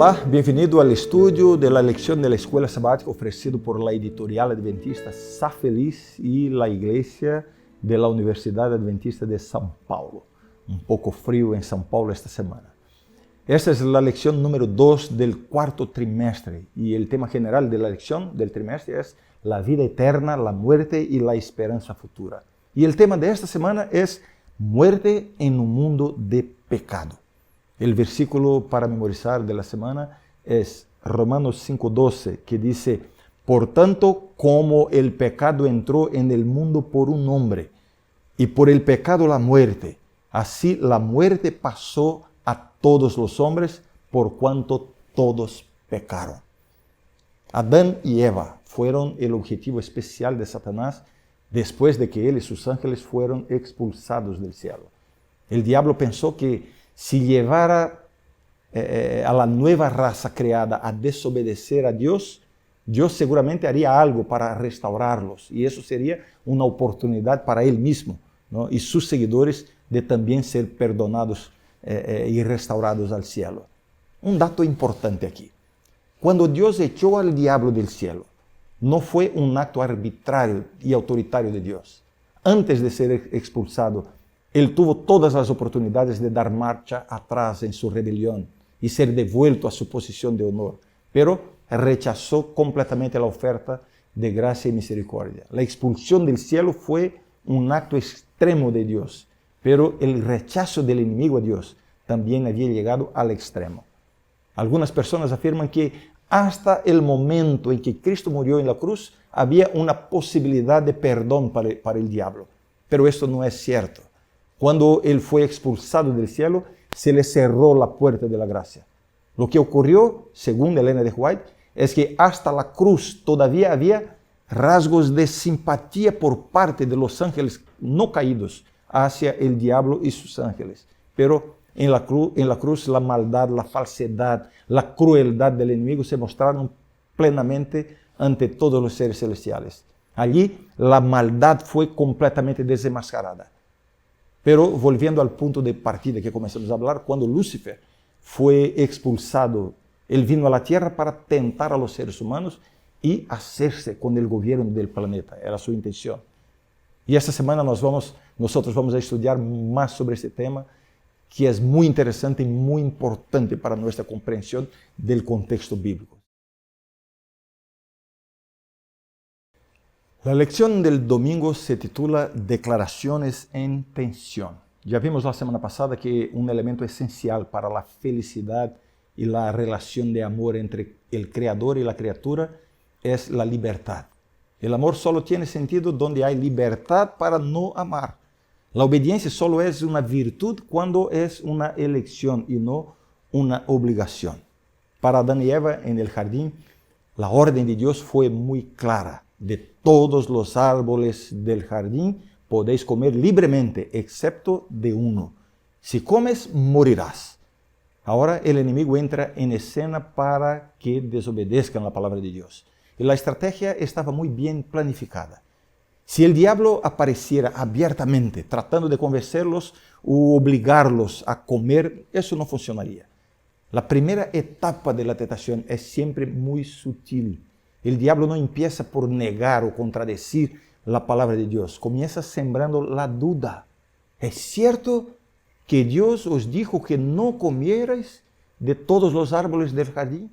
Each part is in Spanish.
Olá, bem-vindo ao estudio de la lección de la Escuela Sabática ofrecido por la Editorial Adventista Sa Feliz y la Iglesia de la Universidad Adventista de São Paulo. Un poco frío en São Paulo esta semana. Esta es la lección número 2 del cuarto trimestre y el tema general de la lección del trimestre es la vida eterna, la muerte y la esperanza futura. Y el tema de esta semana es muerte en un mundo de pecado. El versículo para memorizar de la semana es Romanos 5:12, que dice: por tanto, como el pecado entró en el mundo por un hombre, y por el pecado la muerte, así la muerte pasó a todos los hombres, por cuanto todos pecaron. Adán y Eva fueron el objetivo especial de Satanás después de que él y sus ángeles fueron expulsados del cielo. El diablo pensó que si llevara a la nueva raza creada a desobedecer a Dios, Dios seguramente haría algo para restaurarlos y eso sería una oportunidad para él mismo, ¿no? Y sus seguidores de también ser perdonados y restaurados al cielo. Un dato importante aquí. Cuando Dios echó al diablo del cielo, no fue un acto arbitrario y autoritario de Dios. Antes de ser expulsado, él tuvo todas las oportunidades de dar marcha atrás en su rebelión y ser devuelto a su posición de honor, pero rechazó completamente la oferta de gracia y misericordia. La expulsión del cielo fue un acto extremo de Dios, pero el rechazo del enemigo a Dios también había llegado al extremo. Algunas personas afirman que hasta el momento en que Cristo murió en la cruz había una posibilidad de perdón para el diablo, pero esto no es cierto. Cuando él fue expulsado del cielo, se le cerró la puerta de la gracia. Lo que ocurrió, según Elena de White, es que hasta la cruz todavía había rasgos de simpatía por parte de los ángeles no caídos hacia el diablo y sus ángeles. Pero en la cruz la maldad, la falsedad, la crueldad del enemigo se mostraron plenamente ante todos los seres celestiales. Allí la maldad fue completamente desenmascarada. Pero volviendo al punto de partida que comenzamos a hablar, cuando Lúcifer fue expulsado, él vino a la tierra para tentar a los seres humanos y hacerse con el gobierno del planeta. Era su intención. Y esta semana nosotros vamos a estudiar más sobre este tema, que es muy interesante y muy importante para nuestra comprensión del contexto bíblico. La lección del domingo se titula Declaraciones en tensión. Ya vimos la semana pasada que un elemento esencial para la felicidad y la relación de amor entre el creador y la criatura es la libertad. El amor solo tiene sentido donde hay libertad para no amar. La obediencia solo es una virtud cuando es una elección y no una obligación. Para Adán y Eva en el jardín, la orden de Dios fue muy clara. De todos los árboles del jardín podéis comer libremente, excepto de uno. Si comes, morirás. Ahora el enemigo entra en escena para que desobedezcan la palabra de Dios. Y la estrategia estaba muy bien planificada. Si el diablo apareciera abiertamente tratando de convencerlos o obligarlos a comer, eso no funcionaría. La primera etapa de la tentación es siempre muy sutil. El diablo no empieza por negar o contradecir la palabra de Dios. Comienza sembrando la duda. ¿Es cierto que Dios os dijo que no comierais de todos los árboles del jardín?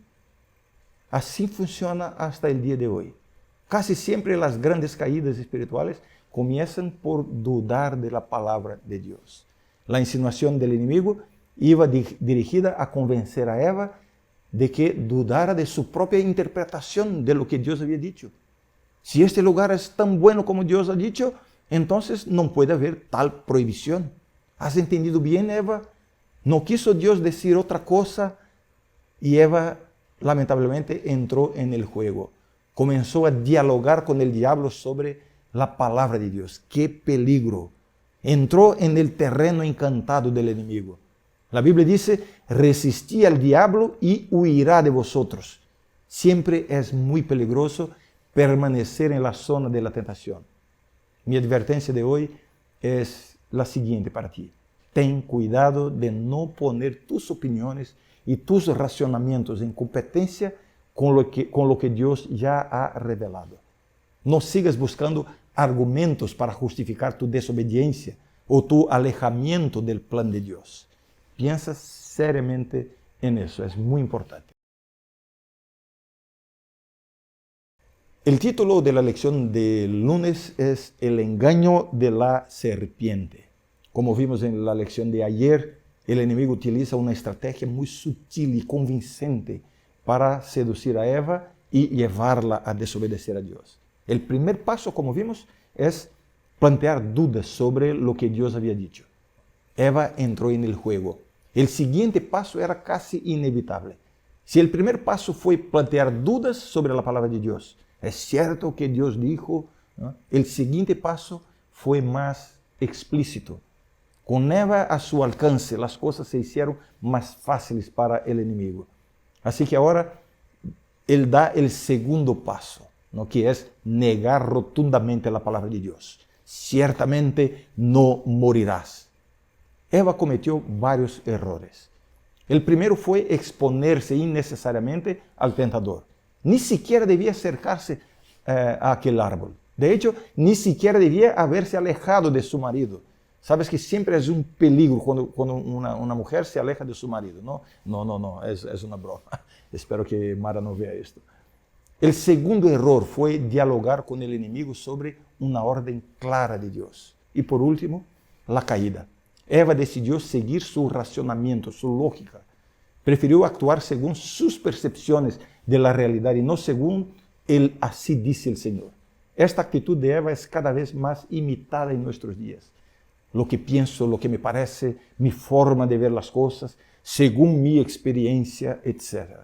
Así funciona hasta el día de hoy. Casi siempre las grandes caídas espirituales comienzan por dudar de la palabra de Dios. La insinuación del enemigo iba dirigida a convencer a Eva de que dudara de su propia interpretación de lo que Dios había dicho. Si este lugar es tan bueno como Dios ha dicho, entonces no puede haber tal prohibición. ¿Has entendido bien, Eva? ¿No quiso Dios decir otra cosa? Y Eva, lamentablemente, entró en el juego. Comenzó a dialogar con el diablo sobre la palabra de Dios. ¡Qué peligro! Entró en el terreno encantado del enemigo. La Biblia dice, resistí al diablo y huirá de vosotros. Siempre es muy peligroso permanecer en la zona de la tentación. Mi advertencia de hoy es la siguiente para ti. Ten cuidado de no poner tus opiniones y tus razonamientos en competencia con lo que Dios ya ha revelado. No sigas buscando argumentos para justificar tu desobediencia o tu alejamiento del plan de Dios. Piensa seriamente en eso, es muy importante. El título de la lección del lunes es El engaño de la serpiente. Como vimos en la lección de ayer, el enemigo utiliza una estrategia muy sutil y convincente para seducir a Eva y llevarla a desobedecer a Dios. El primer paso, como vimos, es plantear dudas sobre lo que Dios había dicho. Eva entró en el juego. El siguiente paso era casi inevitable. Si el primer paso fue plantear dudas sobre la palabra de Dios, ¿es cierto que Dios dijo? ¿No? El siguiente paso fue más explícito. Con Eva a su alcance, las cosas se hicieron más fáciles para el enemigo. Así que ahora él da el segundo paso, ¿no? Que es negar rotundamente la palabra de Dios. Ciertamente no morirás. Eva cometió varios errores. El primero fue exponerse innecesariamente al tentador. Ni siquiera debía acercarse a aquel árbol. De hecho, ni siquiera debía haberse alejado de su marido. Sabes que siempre es un peligro cuando una mujer se aleja de su marido, ¿no? No, es una broma. Espero que Mara no vea esto. El segundo error fue dialogar con el enemigo sobre una orden clara de Dios. Y por último, la caída. Eva decidió seguir su razonamiento, su lógica. Prefirió actuar según sus percepciones de la realidad y no según el así dice el Señor. Esta actitud de Eva es cada vez más imitada en nuestros días. Lo que pienso, lo que me parece, mi forma de ver las cosas, según mi experiencia, etc.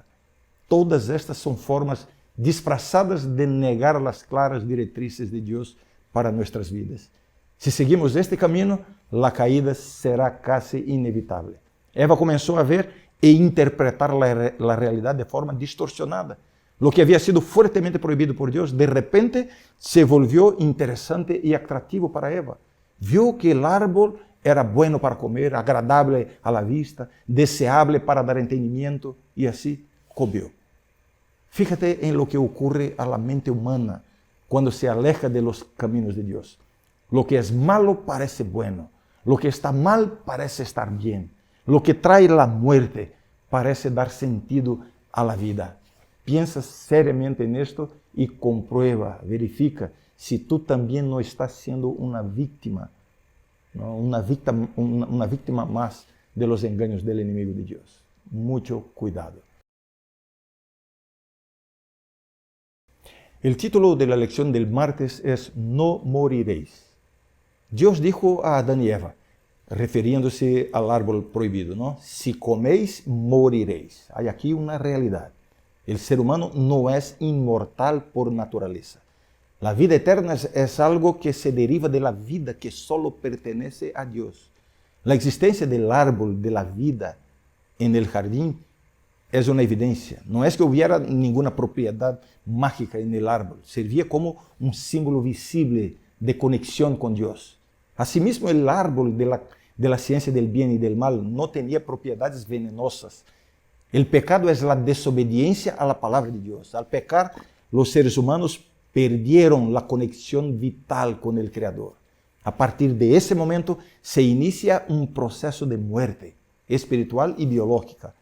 Todas estas son formas disfrazadas de negar las claras directrices de Dios para nuestras vidas. Si seguimos este camino, la caída será casi inevitable. Eva comenzó a ver e interpretar la realidad de forma distorsionada. Lo que había sido fuertemente prohibido por Dios, de repente se volvió interesante y atractivo para Eva. Vio que el árbol era bueno para comer, agradable a la vista, deseable para dar entendimiento, y así comió. Fíjate en lo que ocurre a la mente humana cuando se aleja de los caminos de Dios. Lo que es malo parece bueno, lo que está mal parece estar bien, lo que trae la muerte parece dar sentido a la vida. Piensa seriamente en esto y comprueba, verifica si tú también no estás siendo una víctima, ¿no? Una víctima más de los engaños del enemigo de Dios. Mucho cuidado. El título de la lección del martes es No moriréis. Dios dijo a Adán y Eva, refiriéndose al árbol prohibido, ¿no? Si coméis, moriréis. Hay aquí una realidad. El ser humano no es inmortal por naturaleza. La vida eterna es algo que se deriva de la vida que solo pertenece a Dios. La existencia del árbol de la vida en el jardín es una evidencia. No es que hubiera ninguna propiedad mágica en el árbol. Servía como un símbolo visible de conexión con Dios. Asimismo, el árbol de la ciencia del bien y del mal no tenía propiedades venenosas. El pecado es la desobediencia a la palabra de Dios. Al pecar, los seres humanos perdieron la conexión vital con el Creador. A partir de ese momento se inicia un proceso de muerte espiritual y biológica.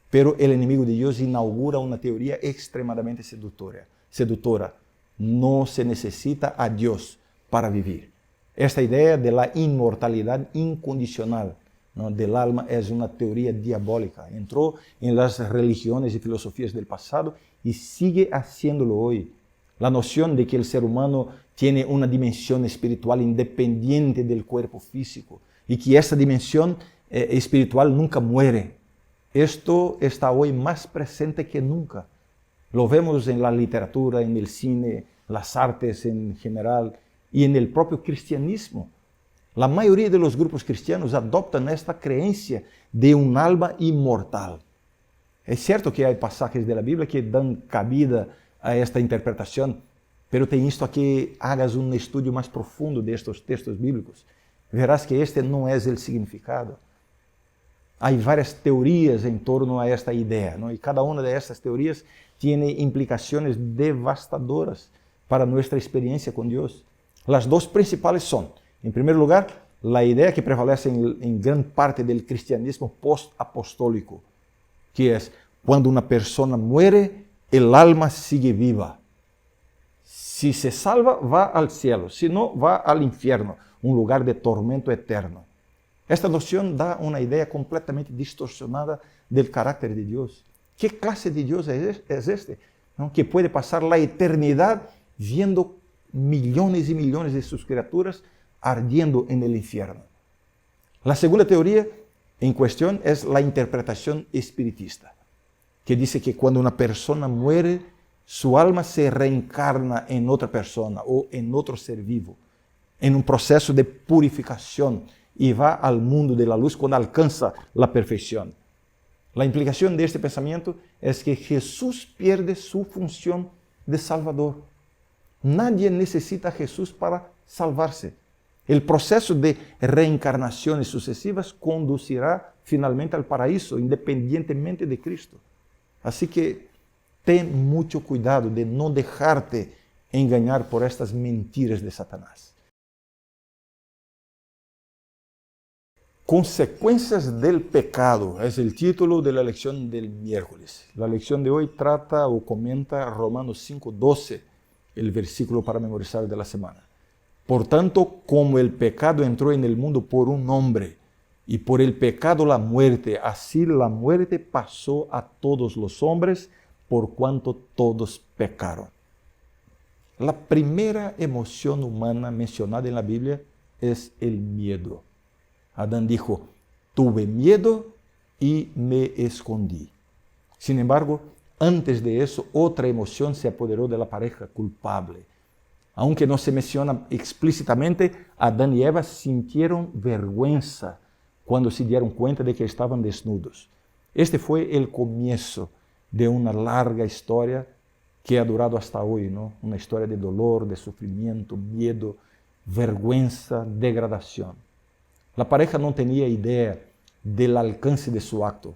Pero el enemigo de Dios inaugura una teoría extremadamente seductora. No se necesita a Dios para vivir. Esta idea de la inmortalidad incondicional, ¿no?, del alma es una teoría diabólica. Entró en las religiones y filosofías del pasado y sigue haciéndolo hoy. La noción de que el ser humano tiene una dimensión espiritual independiente del cuerpo físico y que esta dimensión espiritual nunca muere. Esto está hoy más presente que nunca. Lo vemos en la literatura, en el cine, las artes en general y en el propio cristianismo. La mayoría de los grupos cristianos adoptan esta creencia de un alma inmortal. Es cierto que hay pasajes de la Biblia que dan cabida a esta interpretación, pero te insto a que hagas un estudio más profundo de estos textos bíblicos. Verás que este no es el significado. Hay varias teorías en torno a esta idea, ¿no? Y cada una de estas teorías tiene implicaciones devastadoras para nuestra experiencia con Dios. Las dos principales son, en primer lugar, la idea que prevalece en gran parte del cristianismo post-apostólico, que es cuando una persona muere, el alma sigue viva. Si se salva, va al cielo, si no, va al infierno, un lugar de tormento eterno. Esta noción da una idea completamente distorsionada del carácter de Dios. ¿Qué clase de Dios es este? ¿No? Que puede pasar la eternidad viendo millones y millones de sus criaturas ardiendo en el infierno. La segunda teoría en cuestión es la interpretación espiritista, que dice que cuando una persona muere, su alma se reencarna en otra persona o en otro ser vivo, en un proceso de purificación y va al mundo de la luz cuando alcanza la perfección. La implicación de este pensamiento es que Jesús pierde su función de Salvador. Nadie necesita a Jesús para salvarse. El proceso de reencarnaciones sucesivas conducirá finalmente al paraíso, independientemente de Cristo. Así que ten mucho cuidado de no dejarte engañar por estas mentiras de Satanás. Consecuencias del pecado es el título de la lección del miércoles. La lección de hoy trata o comenta Romanos 5:12, el versículo para memorizar de la semana. Por tanto, como el pecado entró en el mundo por un hombre, y por el pecado la muerte, así la muerte pasó a todos los hombres, por cuanto todos pecaron. La primera emoción humana mencionada en la Biblia es el miedo. Adán dijo, tuve miedo y me escondí. Sin embargo, antes de eso, otra emoción se apoderó de la pareja culpable. Aunque no se menciona explícitamente, Adán y Eva sintieron vergüenza cuando se dieron cuenta de que estaban desnudos. Este fue el comienzo de una larga historia que ha durado hasta hoy, ¿no? Una historia de dolor, de sufrimiento, miedo, vergüenza, degradación. La pareja no tenía idea del alcance de su acto.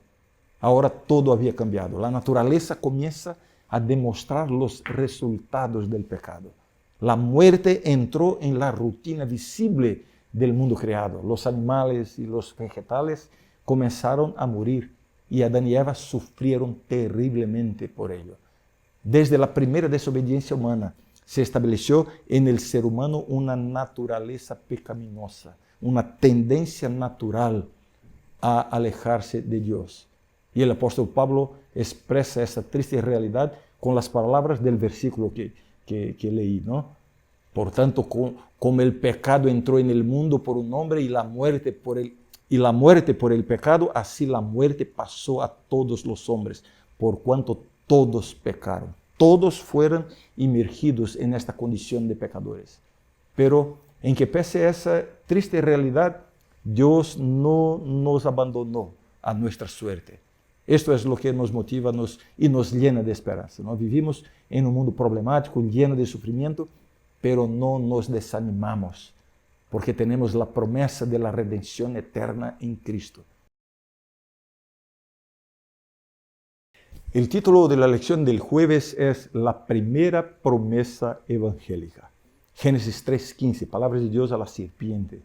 Ahora todo había cambiado. La naturaleza comienza a demostrar los resultados del pecado. La muerte entró en la rutina visible del mundo creado. Los animales y los vegetales comenzaron a morir y Adán y Eva sufrieron terriblemente por ello. Desde la primera desobediencia humana se estableció en el ser humano una naturaleza pecaminosa, una tendencia natural a alejarse de Dios. Y el apóstol Pablo expresa esa triste realidad con las palabras del versículo que leí, ¿no? Por tanto, como el pecado entró en el mundo por un hombre y la muerte por el pecado, así la muerte pasó a todos los hombres, por cuanto todos pecaron. Todos fueron inmergidos en esta condición de pecadores. Pero en que pese a esa triste realidad, Dios no nos abandonó a nuestra suerte. Esto es lo que nos motiva y nos llena de esperanza, ¿no? Vivimos en un mundo problemático, lleno de sufrimiento, pero no nos desanimamos, porque tenemos la promesa de la redención eterna en Cristo. El título de la lección del jueves es La primera promesa evangélica. Génesis 3:15, palabras de Dios a la serpiente.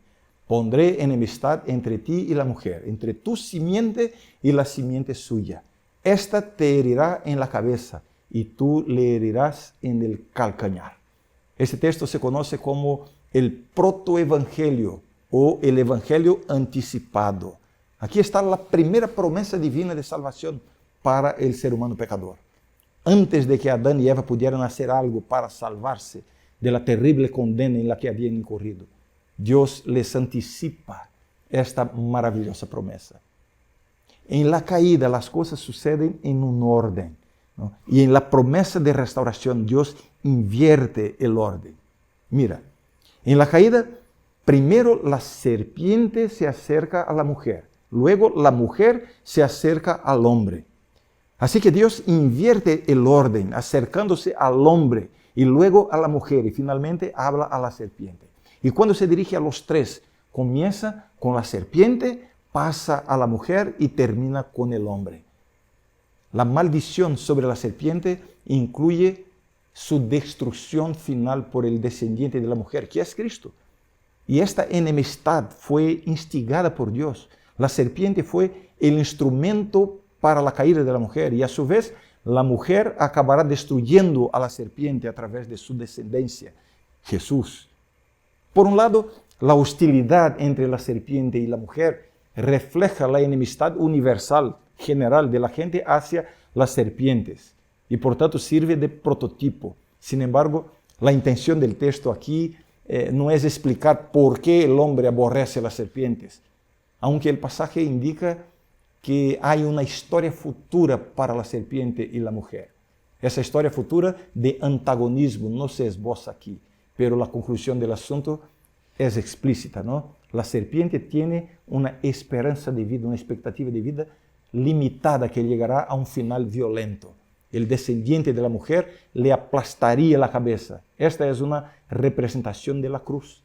Pondré enemistad entre ti y la mujer, entre tu simiente y la simiente suya. Esta te herirá en la cabeza y tú le herirás en el calcañar. Este texto se conoce como el protoevangelio o el evangelio anticipado. Aquí está la primera promesa divina de salvación para el ser humano pecador. Antes de que Adán y Eva pudieran hacer algo para salvarse de la terrible condena en la que habían incurrido, Dios les anticipa esta maravillosa promesa. En la caída las cosas suceden en un orden, ¿no? Y en la promesa de restauración Dios invierte el orden. Mira, en la caída primero la serpiente se acerca a la mujer, luego la mujer se acerca al hombre. Así que Dios invierte el orden, acercándose al hombre y luego a la mujer y finalmente habla a la serpiente. Y cuando se dirige a los tres, comienza con la serpiente pasa a la mujer y termina con el hombre. La maldición sobre la serpiente incluye su destrucción final por el descendiente de la mujer, que es Cristo. Y esta enemistad fue instigada por Dios. La serpiente fue el instrumento para la caída de la mujer y a su vez la mujer acabará destruyendo a la serpiente a través de su descendencia, Jesús. Por un lado, la hostilidad entre la serpiente y la mujer refleja la enemistad universal, general de la gente hacia las serpientes y por tanto sirve de prototipo. Sin embargo, la intención del texto aquí no es explicar por qué el hombre aborrece a las serpientes, aunque el pasaje indica que hay una historia futura para la serpiente y la mujer. Esa historia futura de antagonismo no se esboza aquí, pero la conclusión del asunto es explícita, ¿no? La serpiente tiene una esperanza de vida, una expectativa de vida limitada que llegará a un final violento. El descendiente de la mujer le aplastaría la cabeza. Esta es una representación de la cruz.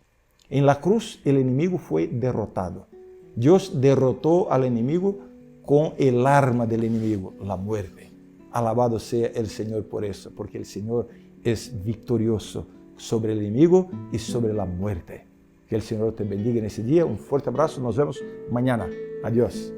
En la cruz el enemigo fue derrotado. Dios derrotó al enemigo con el arma del enemigo, la muerte. Alabado sea el Señor por eso, porque el Señor es victorioso sobre el enemigo y sobre la muerte. Que el Señor te bendiga en ese día. Un fuerte abrazo. Nos vemos mañana. Adiós.